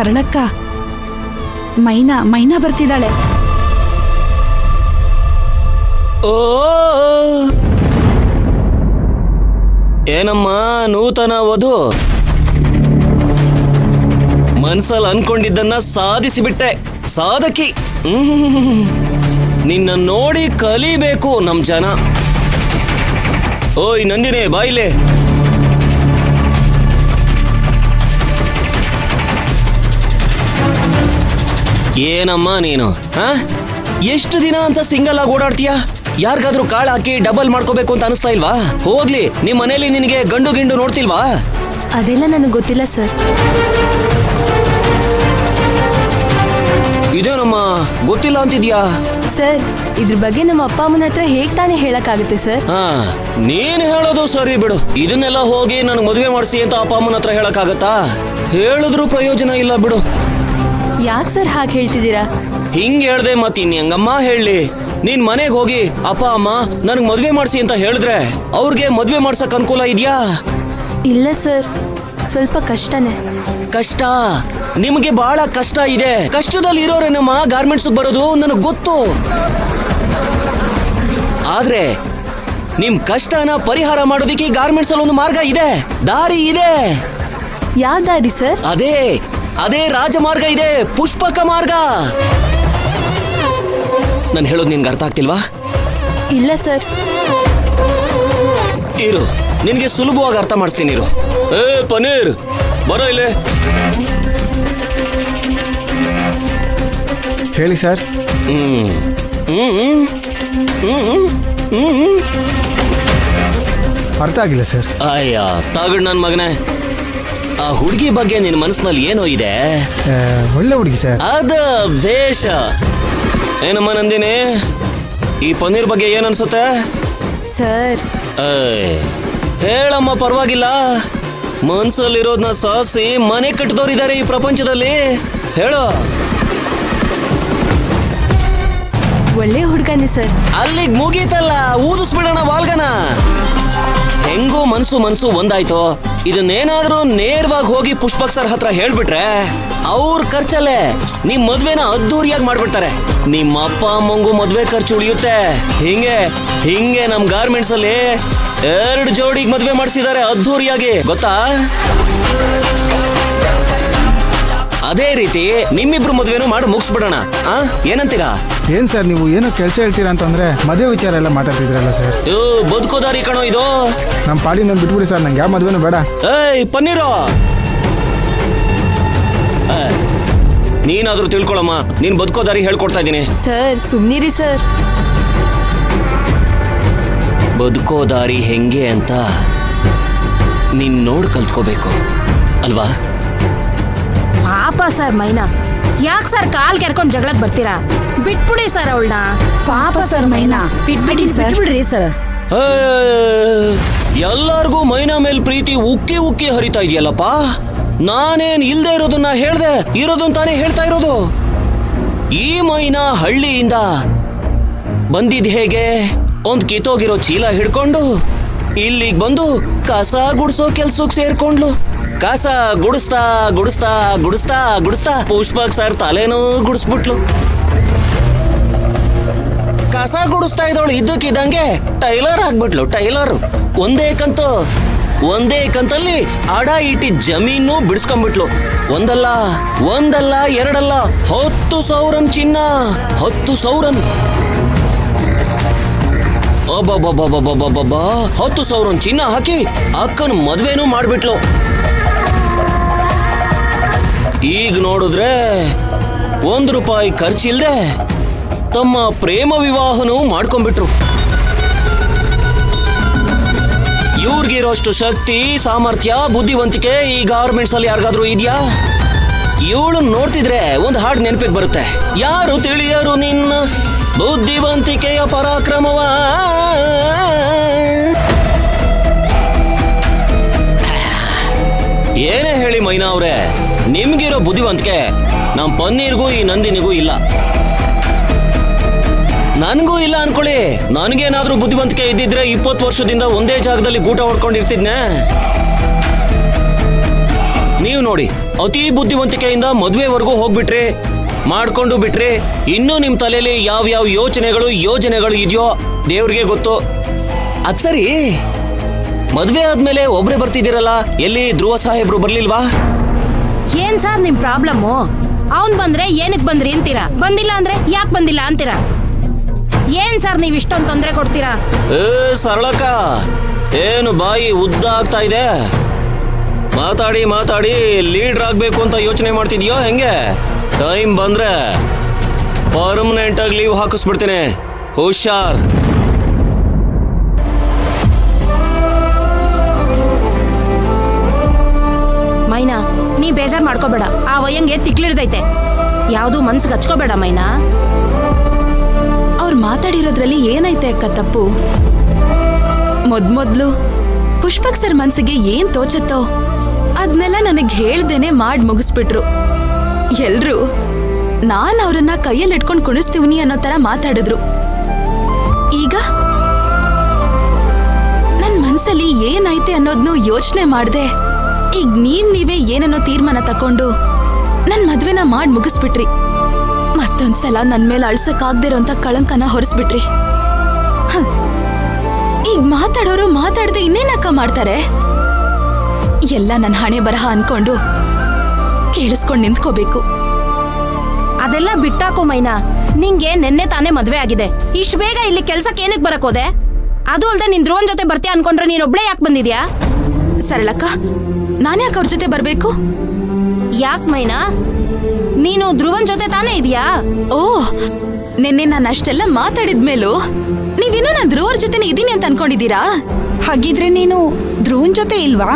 ಹರಳಕ್ಕ ಮೈನಾ ಬರ್ತಿದ್ದಾಳೆ. ಓ ಏನಮ್ಮ ನೂತನ ವಧು, ಮನ್ಸಲ್ಲಿ ಅನ್ಕೊಂಡಿದ್ದನ್ನ ಸಾಧಿಸಿಬಿಟ್ಟೆ, ಸಾಧಕಿ. ನಿನ್ನ ನೋಡಿ ಕಲಿಬೇಕು ನಮ್ ಜನ. ಓಯ್ ನಂದಿನಿ, ಬಾಯಿಲೆ. ಏನಮ್ಮ ನೀನು ಎಷ್ಟು ದಿನ ಅಂತ ಸಿಂಗಲ್ ಆಗಿ ಓಡಾಡ್ತೀಯಾ? ಯಾರಿಗಾದ್ರೂ ಕಾಳು ಹಾಕಿ ಡಬಲ್ ಮಾಡ್ಕೋಬೇಕು ಅಂತ ಅನಿಸ್ತಾ ಇಲ್ವಾ? ಹೋಗ್ಲಿ, ನಿಮ್ ಮನೇಲಿ ನಿನಗೆ ಗಂಡು ಗಿಂಡು ನೋಡ್ತಿಲ್ವಾ? ಅದೆಲ್ಲ ನನಗೆ ಗೊತ್ತಿಲ್ಲ ಸರ್. ಇದೇನಮ್ಮ ಗೊತ್ತಿಲ್ಲ ಅಂತಿದ್ಯಾ? ಸರ್, ಇದ್ರ ಬಗ್ಗೆ ನಮ್ಮ ಅಪ್ಪ ಅಮ್ಮನ ಹತ್ರ ಹೇಗ್ ತಾನೇ ಹೇಳಕ್ಕಾಗುತ್ತೆ ಸರ್? ನೀನ್ ಹೇಳೋದು ಸರಿ ಬಿಡು. ಇದನ್ನೆಲ್ಲ ಹೋಗಿ ನನ್ ಮದುವೆ ಮಾಡಿಸಿ ಅಂತ ಅಪ್ಪ ಅಮ್ಮನ ಹತ್ರ ಹೇಳಕ್ಕಾಗತ್ತಾ? ಹೇಳಿದ್ರು ಪ್ರಯೋಜನ ಇಲ್ಲ ಬಿಡು. ಯಾಕೆ ಸರ್ ಹಾಗೆ ಹೇಳ್ತಿದ್ದೀರಾ? ಹಿಂಗ್ ಹೇಳ್ದೆ ಮತ್ತಿನ್ ಹೆಂಗಮ್ಮ ಹೇಳಿ? ನೀನ್ ಮನೆಗ್ ಹೋಗಿ ಅಪ್ಪ ಅಮ್ಮ ನನ್ಗ್ ಮದ್ವೆ ಮಾಡ್ಸಿ ಅಂತ ಹೇಳಿದ್ರೆ ಅವ್ರಿಗೆ ಮದ್ವೆ ಮಾಡ್ಸಕ್ ಅನುಕೂಲ ಇದೆಯಾ? ಇಲ್ಲ ಸರ್, ಸ್ವಲ್ಪ ಕಷ್ಟನೇ. ಕಷ್ಟ? ನಿಮ್ಗೆ ಬಹಳ ಕಷ್ಟ ಇದೆ. ಕಷ್ಟದಲ್ಲಿ ಇರೋರೇನಮ್ಮ ಗಾರ್ಮೆಂಟ್ಸ್ ಬರೋದು, ನನಗ್ ಗೊತ್ತು. ಆದ್ರೆ ನಿಮ್ ಕಷ್ಟನ ಪರಿಹಾರ ಮಾಡೋದಿಕ್ಕೆ ಗಾರ್ಮೆಂಟ್ಸ್ ಅಲ್ಲಿ ಒಂದು ಮಾರ್ಗ ಇದೆ, ದಾರಿ ಇದೆ. ಯಾವ ದಾರಿ ಸರ್? ಅದೇ ರಾಜಮಾರ್ಗ ಇದೆ, ಪುಷ್ಪಕ ಮಾರ್ಗ. ನಾನು ಹೇಳೋದು ನಿನ್ಗೆ ಅರ್ಥ ಆಗ್ತಿಲ್ವಾ? ಇಲ್ಲ ಸರ್. ಇರು, ನಿನ್ಗೆ ಸುಲಭವಾಗಿ ಅರ್ಥ ಮಾಡಿಸ್ತೀನಿ. ಇರು. ಪನೀರ್, ಬರೋ ಇಲ್ಲೇ. ಹೇಳಿ ಸರ್. ಅರ್ಥ ಆಗಿಲ್ಲ ಸರ್. ಅಯ್ಯ ತಾಗಡ್ ನನ್ ಮಗನೇ, ಆ ಹುಡುಗಿ ಬಗ್ಗೆ ನಿನ್ ಮನಸ್ಸಿನಲ್ಲಿ ಏನೋ ಇದೆ. ಒಳ್ಳೆ ಹುಡುಗಿ ಸರ್. ಅದ ವೇಷ. ಏನಮ್ಮ ನಂದಿನಿ, ಈ ಪನ್ನೀರ್ ಬಗ್ಗೆ ಏನ್ ಅನ್ಸುತ್ತೆ? ಸರ್ ಹೇಳಮ್ಮ, ಪರವಾಗಿಲ್ಲ. ಮನ್ಸಲ್ಲಿರೋದನ್ನ ಸಾಧಿಸಿ ಮನೆ ಕಟ್ಟಿದವರಿದ್ದಾರೆ ಈ ಪ್ರಪಂಚದಲ್ಲಿ. ಹೇಳು. ಒಳ್ಳೆ ಹುಡುಗನೇ ಸರ್. ಅಲ್ಲಿಗೆ ಮುಗೀತಲ್ಲ, ಊದಿಸ್ಬಿಡೋಣ ವಾಲ್ಗನ. ಹೆಂಗೋ ಮನ್ಸು ಒಂದಾಯ್ತು. ಇದನ್ನೇನಾದ್ರೂ ನೇರವಾಗಿ ಹೋಗಿ ಪುಷ್ಪಕ್ ಸರ್ ಹತ್ರ ಹೇಳ್ಬಿಟ್ರೆ ಅವ್ರ ಖರ್ಚಲ್ಲೇ ನಿಮ್ ಮದ್ವೆನ ಅದ್ದೂರಿಯಾಗಿ ಮಾಡ್ಬಿಡ್ತಾರೆ. ನಿಮ್ಮ ಅಪ್ಪ ಅಮ್ಮಂಗೂ ಮದ್ವೆ ಖರ್ಚು ಉಳಿಯುತ್ತೆ. ಹಿಂಗೆ ನಮ್ ಗಾರ್ಮೆಂಟ್ಸ್ ಅಲ್ಲಿ 2 ಜೋಡಿಗೆ ಮದ್ವೆ ಮಾಡಿಸಿದ್ದಾರೆ ಅದ್ದೂರಿಯಾಗಿ, ಗೊತ್ತಾ? ಅದೇ ರೀತಿ ನಿಮ್ಮಿಬ್ರು ಮದ್ವೆನೂ ಮಾಡಿ ಮುಗಿಸ್ಬಿಡೋಣ. ಏನಂತೀರಾ? ಏನ್ ಸರ್ ನೀವು ಏನೋ ಕೆಲಸ ಹೇಳ್ತೀರಾ ಅಂತಂದ್ರೆ ಮದುವೆ ವಿಚಾರ ಎಲ್ಲ ಮಾತಾಡ್ತಿದ್ರಲ್ಲ ಸರ್. ಬದುಕೋದಾರಿ ಕಣೋ ಇದು. ನಮ್ಮ ಪಾಡಿ ನನ್ ಬಿಟ್ಬಿಡಿ ಸರ್, ನಂಗೆ ಯಾವ ಮದ್ವೆನೂ ಬೇಡ. ಪನ್ನೀರು, ನೀನಾದ್ರೂ ತಿಳ್ಕೊಳಮ್ಮ, ನೀನ್ ಬದುಕೋದಾರಿ ಹೇಳ್ಕೊಡ್ತಾ ಇದ್ದೀನಿ. Sir ಸುಮ್ನಿರಿ sir. ಬದುಕೋದಾರಿ ಹೆಂಗೆ ಅಂತ ನೀನ್ ನೋಡ್ ಕಲ್ತ್ಕೋಬೇಕು ಅಲ್ವಾ? ಪಾಪ ಸರ್ ಮೈನಾ, ಯಾಕೆ ಸರ್ ಕಾಲ್ ಕೆರ್ಕೊಂಡ್ ಜಗಳಕ್ಕೆ ಬರ್ತೀರಾ? ಬಿಟ್ಬಿಡಿ ಸರ್ ಅವಳನ್ನ. ಪಾಪ ಸರ್ ಮೈನಾ, ಬಿಟ್ಬಿಡಿ ಸರ್. ಬಿಡ್ರಿ ಸರ್. ಎಲ್ಲಾರ್ಗೂ ಮೈನಾ ಮೇಲ್ ಪ್ರೀತಿ ಉಕ್ಕಿ ಉಕ್ಕಿ ಹರಿತಾ ಇದೆಯಲ್ಲಪ್ಪ. ನಾನೇನ್ ಇಲ್ದೇ ಇರೋದನ್ನ ಹೇಳ್ದೆ, ಇರೋದನ್ನ ತಾನೇ ಹೇಳ್ತಾ ಇರೋದು. ಈ ಮೈನಾ ಹಳ್ಳಿಯಿಂದ ಬಂದಿದ್ ಹೇಗೆ? ಒಂದ್ ಕಿತ್ತೋಗಿರೋ ಚೀಲ ಹಿಡ್ಕೊಂಡು ಇಲ್ಲಿಗೆ ಬಂದು ಕಸ ಗುಡ್ಸೋ ಕೆಲ್ಸಕ್ಕೆ ಸೇರ್ಕೊಂಡ್ಲು. ಕಸ ಗುಡಿಸ್ತಾ ಗುಡಿಸ್ತಾ ಗುಡಿಸ್ತಾ ಗುಡಿಸ್ತಾ ಪುಷ್ಪಕ್ ಸರ್ ತಲೆನೂ ಗುಡಿಸ್ಬಿಟ್ಲು. ಕಸ ಗುಡಿಸ್ತಾ ಇದ್ದವಳು ಇದ್ದಕ್ಕಿದ್ದಂಗೆ ಟೈಲರ್ ಆಗ್ಬಿಟ್ಲು. ಟೈಲರ್ ಒಂದೇ ಕಂತಲ್ಲಿ ಅಡ ಇಟ್ಟಿ ಜಮೀನು ಬಿಡಿಸ್ಕೊಂಡ್ಬಿಟ್ಲು. ಒಂದಲ್ಲ ಎರಡಲ್ಲ 10,000 ಚಿನ್ನ. 10,000. 10,000 ಚಿನ್ನ ಹಾಕಿ ಅಕ್ಕನ ಮದ್ವೆನೂ ಮಾಡ್ಬಿಟ್ಲು. ಈಗ ನೋಡಿದ್ರೆ ₹1 ಖರ್ಚಿಲ್ದೆ ತಮ್ಮ ಪ್ರೇಮ ವಿವಾಹನೂ ಮಾಡ್ಕೊಂಡ್ಬಿಟ್ರು. ಇವ್ರಿಗಿರೋಷ್ಟು ಶಕ್ತಿ, ಸಾಮರ್ಥ್ಯ, ಬುದ್ಧಿವಂತಿಕೆ ಈ ಗಾರ್ಮೆಂಟ್ಸ್ ಅಲ್ಲಿ ಯಾರಿಗಾದ್ರೂ ಇದೆಯಾ? ಇವಳು ನೋಡ್ತಿದ್ರೆ ಒಂದು ಹಾಡು ನೆನಪಿಗೆ ಬರುತ್ತೆ. ಯಾರು ತಿಳಿಯರು ನಿನ್ನ ಬುದ್ಧಿವಂತಿಕೆಯ ಪರಾಕ್ರಮವ. ಏನೇ ಹೇಳಿ ಮೈನಾ ಅವ್ರೆ, ನಿಮ್ಗಿರೋ ಬುದ್ಧಿವಂತಿಕೆ ನಮ್ ಪನ್ನೀರ್ಗೂ ಈ ನಂದಿನಿಗೂ ಇಲ್ಲ. ನನ್ಗೂ ಇಲ್ಲ ಅನ್ಕೊಳ್ಳಿ. ನನ್ಗೇನಾದ್ರೂ ಬುದ್ಧಿವಂತಿಕೆ ಇದ್ದಿದ್ರೆ 20 ವರ್ಷದಿಂದ ಒಂದೇ ಜಾಗದಲ್ಲಿ ಗೂಟ ಹೊಡ್ಕೊಂಡಿರ್ತಿದ್ನೆ. ನೀವು ನೋಡಿ, ಅತಿ ಬುದ್ಧಿವಂತಿಕೆಯಿಂದ ಮದ್ವೆವರೆಗೂ ಹೋಗ್ಬಿಟ್ರಿ, ಮಾಡ್ಕೊಂಡು ಬಿಟ್ರಿ. ಇನ್ನೂ ನಿಮ್ ತಲೆಯಲ್ಲಿ ಯಾವ ಯೋಜನೆಗಳು ಇದೆಯೋ ದೇವ್ರಿಗೆ ಗೊತ್ತು. ಅದ್ ಸರಿ, ಮದ್ವೆ ಆದ್ಮೇಲೆ ಒಬ್ರೇ ಬರ್ತಿದ್ದೀರಲ್ಲ, ಎಲ್ಲಿ ಧ್ರುವ ಸಾಹೇಬ್ರು ಬರ್ಲಿಲ್ವಾ? ಏನ್ ಸರ್ ನಿಮ್ ಪ್ರಾಬ್ಲಮ್ಮು? ಅವನ್ ಬಂದ್ರೆ ಏನಕ್ ಬಂದ್ರಿ ಅಂತೀರಾ, ಬಂದಿಲ್ಲ ಅಂದ್ರೆ ಯಾಕೆ ಬಂದಿಲ್ಲ ಅಂತೀರಾ? ಏನ್ ಸರ್ ನೀವ್ ಇಷ್ಟೊಂದು ತೊಂದರೆ ಕೊಡ್ತೀರಾ? ಸರಳಕ್ಕ, ಏನು ಬಾಯಿ ಉದ್ದ ಆಗ್ತಾ ಇದೆ? ಮಾತಾಡಿ ಲೀಡರ್ ಆಗ್ಬೇಕು ಅಂತ ಯೋಚನೆ ಮಾಡ್ತಿದ್ಯೋ ಹೆಂಗೆ? ಟೈಮ್ ಬಂದ್ರೆ ಪರ್ಮನೆಂಟ್ ಆಗಿ ಲೀವ್ ಹಾಕಿಸ್ಬಿಡ್ತೇನೆ, ಹುಷಾರ್. ಮೈನಾ, ನೀ ಬೇಜಾರ್ ಮಾಡ್ಕೋಬೇಡ. ಆ ವಯ್ಯಂಗೆ ತಿಕ್ಲಿಡ್ದೈತೆ, ಯಾವ್ದು ಮನ್ಸಿಗೆ ಹಚ್ಕೋಬೇಡ ಮೈನಾ. ಅವ್ರು ಮಾತಾಡಿರೋದ್ರಲ್ಲಿ ಏನೈತೆ ಅಕ್ಕ ತಪ್ಪು? ಮೊದ್ಲು ಪುಷ್ಪಕ್ ಸರ್ ಮನ್ಸಿಗೆ ಏನ್ ತೋಚತ್ತೋ ಅದ್ನೆಲ್ಲ ನನಗ್ ಹೇಳ್ದೇನೆ ಮಾಡ್ ಮುಗಿಸ್ಬಿಟ್ರು. ಎಲ್ರು ನಾನ್ ಅವ್ರನ್ನ ಕೈಯಲ್ಲಿ ಇಟ್ಕೊಂಡ್ ಕುಣಿಸ್ತೀವ್ನಿ ಅನ್ನೋ ತರ ಮಾತಾಡಿದ್ರು. ಈಗ ನನ್ ಮನ್ಸಲ್ಲಿ ಏನೈತೆ ಅನ್ನೋದ್ನು ಯೋಚನೆ ಮಾಡ್ದೆ ಈಗ ನೀವೇ ಏನನ್ನೋ ತೀರ್ಮಾನ ತಕೊಂಡು ನನ್ ಮದ್ವೆನ ಮಾಡ್ ಮುಗಿಸ್ಬಿಟ್ರಿ. ಮತ್ತೊಂದ್ಸಲ ನನ್ ಮೇಲೆ ಅಳ್ಸಕ್ಕಾಗ್ದಿರೋಂತ ಕಳಂಕನ ಹೊರಿಸ್ಬಿಟ್ರಿ. ಈಗ ಮಾತಾಡೋರು ಮಾತಾಡದೆ ಇನ್ನೇನಕ್ಕ ಮಾಡ್ತಾರೆ? ಎಲ್ಲ ನನ್ ಹಣೆ ಬರಹ ಅನ್ಕೊಂಡು ಕೇಳಿಸ್ಕೊಂಡ್ ನಿಂತ್ಕೋಬೇಕು. ಅದೆಲ್ಲ ಬಿಟ್ಟಾಕೋ ಮೈನಾ. ನಿಂಗೆ ನೆನ್ನೆ ತಾನೇ ಮದ್ವೆ ಆಗಿದೆ, ಇಷ್ಟು ಬೇಗ ಇಲ್ಲಿ ಕೆಲ್ಸಕ್ಕೆ ಏನಕ್ಕೆ ಬರಕ್ ಹೋದೆ? ಅದು ಅಲ್ದೆ ನಿನ್ ಧ್ರುವನ್ ಜೊತೆ ಬರ್ತೀಯ ಅನ್ಕೊಂಡ್ರೆ ನೀನೊಬ್ಳೇ ಯಾಕೆ ಬಂದಿದ್ಯಾ? ಸರಳಕ್ಕ, ನಾನ್ಯಾಕೆ ಅವ್ರ ಜೊತೆ ಬರ್ಬೇಕು? ಯಾಕೆ ಮೈನಾ, ನೀನು ಧ್ರುವನ್ ಜೊತೆ ತಾನೇ ಇದೀಯಾ? ಓ, ನಿನ್ನೆ ನಾನು ಅಷ್ಟೆಲ್ಲ ಮಾತಾಡಿದ್ಮೇಲೂ ನೀವಿನ್ನೂ ನಾನು ಧ್ರುವರ್ ಜೊತೆನೇ ಇದೀನಿ ಅಂತ ಅನ್ಕೊಂಡಿದ್ದೀರಾ? ಹಾಗಿದ್ರೆ ನೀನು ಧ್ರುವನ್ ಜೊತೆ ಇಲ್ವಾ?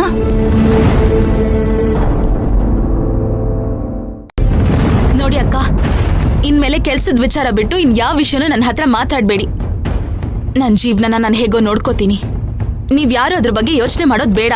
ನೋಡಿ ಅಕ್ಕ, ಇನ್ಮೇಲೆ ಕೆಲ್ಸದ ವಿಚಾರ ಬಿಟ್ಟು ಇನ್ ಯಾವ ವಿಷಯನೂ ನನ್ನ ಹತ್ರ ಮಾತಾಡ್ಬೇಡಿ. ನನ್ನ ಜೀವನನ ನಾನು ಹೇಗೋ ನೋಡ್ಕೋತೀನಿ. ನೀವ್ಯಾರು ಅದ್ರ ಬಗ್ಗೆ ಯೋಚನೆ ಮಾಡೋದು ಬೇಡ.